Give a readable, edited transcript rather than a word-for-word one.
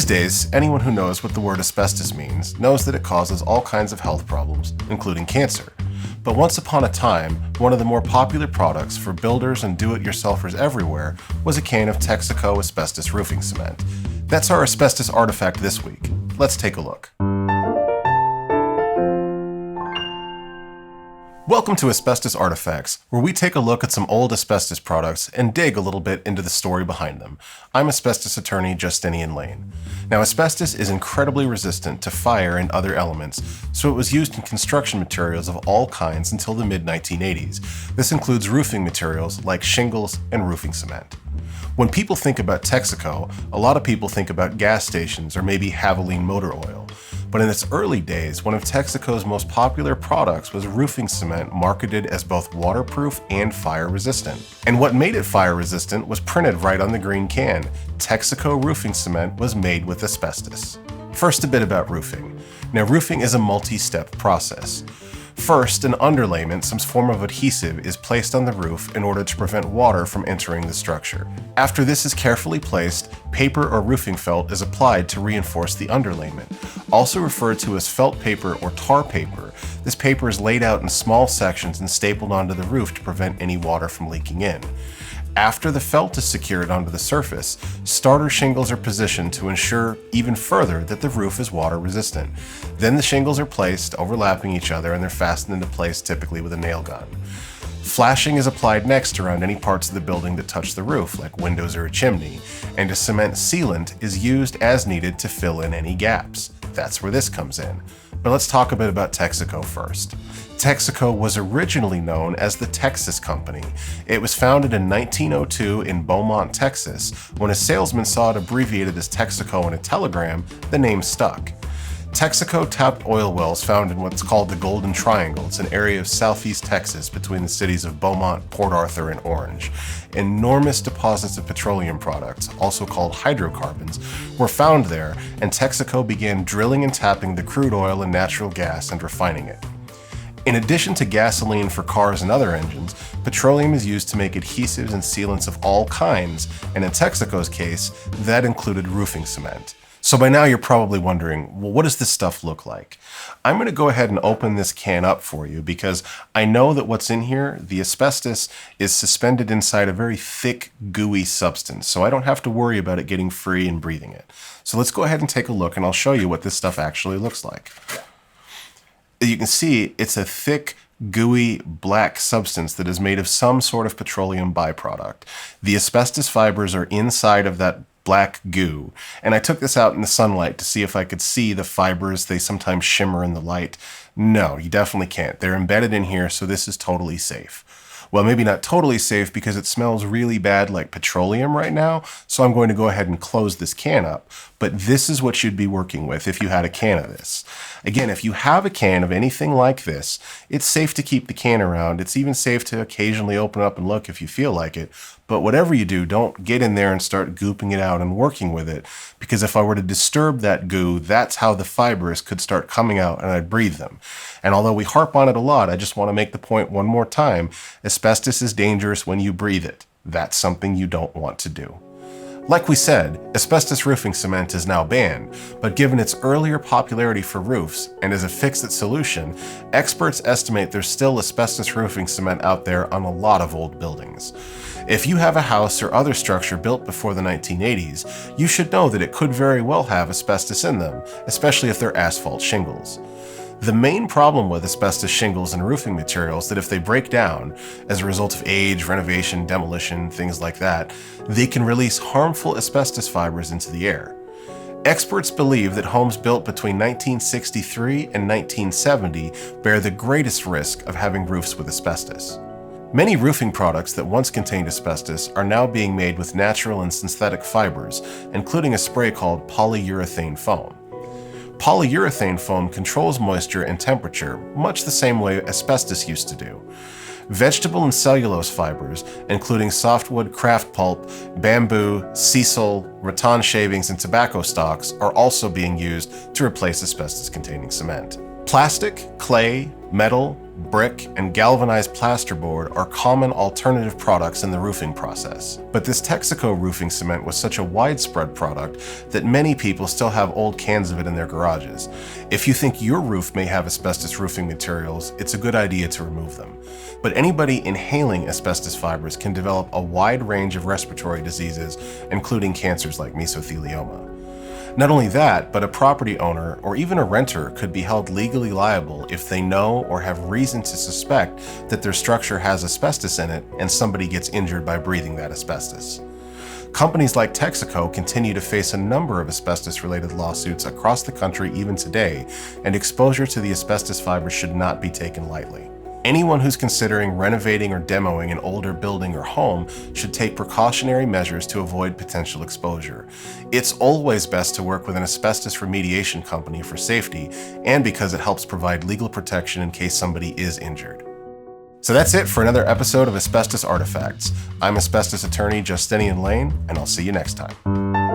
These days, anyone who knows what the word asbestos means knows that it causes all kinds of health problems, including cancer. But once upon a time, one of the more popular products for builders and do-it-yourselfers everywhere was a can of Texaco Asbestos roofing cement. That's our asbestos artifact this week. Let's take a look. Welcome to Asbestos Artifacts, where we take a look at some old asbestos products and dig a little bit into the story behind them. I'm asbestos attorney Justinian Lane. Now, asbestos is incredibly resistant to fire and other elements, so it was used in construction materials of all kinds until the mid-1980s. This includes roofing materials like shingles and roofing cement. When people think about Texaco, a lot of people think about gas stations or maybe Havoline motor oil. But in its early days, one of Texaco's most popular products was roofing cement marketed as both waterproof and fire resistant. And what made it fire resistant was printed right on the green can. Texaco roofing cement was made with asbestos. First, a bit about roofing. Now, roofing is a multi-step process. First, an underlayment, some form of adhesive, is placed on the roof in order to prevent water from entering the structure. After this is carefully placed, paper or roofing felt is applied to reinforce the underlayment. Also referred to as felt paper or tar paper, this paper is laid out in small sections and stapled onto the roof to prevent any water from leaking in. After the felt is secured onto the surface, starter shingles are positioned to ensure even further that the roof is water resistant. Then the shingles are placed, overlapping each other, and they're fastened into place typically with a nail gun. Flashing is applied next around any parts of the building that touch the roof, like windows or a chimney, and a cement sealant is used as needed to fill in any gaps. That's where this comes in. But let's talk a bit about Texaco first. Texaco was originally known as the Texas Company. It was founded in 1902 in Beaumont, Texas. When a salesman saw it abbreviated as Texaco in a telegram, the name stuck. Texaco tapped oil wells found in what's called the Golden Triangle. It's an area of southeast Texas between the cities of Beaumont, Port Arthur, and Orange. Enormous deposits of petroleum products, also called hydrocarbons, were found there, and Texaco began drilling and tapping the crude oil and natural gas and refining it. In addition to gasoline for cars and other engines, petroleum is used to make adhesives and sealants of all kinds, and in Texaco's case, that included roofing cement. So by now you're probably wondering, well, what does this stuff look like? I'm going to go ahead and open this can up for you because I know that what's in here, the asbestos, is suspended inside a very thick, gooey substance, so I don't have to worry about it getting free and breathing it. So let's go ahead and take a look and I'll show you what this stuff actually looks like. You can see it's a thick, gooey, black substance that is made of some sort of petroleum byproduct. The asbestos fibers are inside of that black goo, and I took this out in the sunlight to see if I could see the fibers. They sometimes shimmer in the light. No, you definitely can't. They're embedded in here, so this is totally safe. Well, maybe not totally safe because it smells really bad like petroleum right now, so I'm going to go ahead and close this can up. But this is what you'd be working with if you had a can of this. Again, if you have a can of anything like this, it's safe to keep the can around. It's even safe to occasionally open up and look if you feel like it. But whatever you do, don't get in there and start gooping it out and working with it, because if I were to disturb that goo, that's how the fibers could start coming out and I'd breathe them. And although we harp on it a lot, I just want to make the point one more time. Asbestos is dangerous when you breathe it. That's something you don't want to do. Like we said, asbestos roofing cement is now banned, but given its earlier popularity for roofs and as a fix-it solution, experts estimate there's still asbestos roofing cement out there on a lot of old buildings. If you have a house or other structure built before the 1980s, you should know that it could very well have asbestos in them, especially if they're asphalt shingles. The main problem with asbestos shingles and roofing materials is that if they break down as a result of age, renovation, demolition, things like that, they can release harmful asbestos fibers into the air. Experts believe that homes built between 1963 and 1970 bear the greatest risk of having roofs with asbestos. Many roofing products that once contained asbestos are now being made with natural and synthetic fibers, including a spray called polyurethane foam. Polyurethane foam controls moisture and temperature, much the same way asbestos used to do. Vegetable and cellulose fibers, including softwood kraft pulp, bamboo, sisal, Rattan shavings and tobacco stalks are also being used to replace asbestos-containing cement. Plastic, clay, metal, brick, and galvanized plasterboard are common alternative products in the roofing process. But this Texaco roofing cement was such a widespread product that many people still have old cans of it in their garages. If you think your roof may have asbestos roofing materials, it's a good idea to remove them. But anybody inhaling asbestos fibers can develop a wide range of respiratory diseases, including cancers like mesothelioma. Not only that, but a property owner or even a renter could be held legally liable if they know or have reason to suspect that their structure has asbestos in it and somebody gets injured by breathing that asbestos. Companies like Texaco continue to face a number of asbestos-related lawsuits across the country even today, and exposure to the asbestos fibers should not be taken lightly. Anyone who's considering renovating or demoing an older building or home should take precautionary measures to avoid potential exposure. It's always best to work with an asbestos remediation company for safety and because it helps provide legal protection in case somebody is injured. So that's it for another episode of Asbestos Artifacts. I'm asbestos attorney Justinian Lane, and I'll see you next time.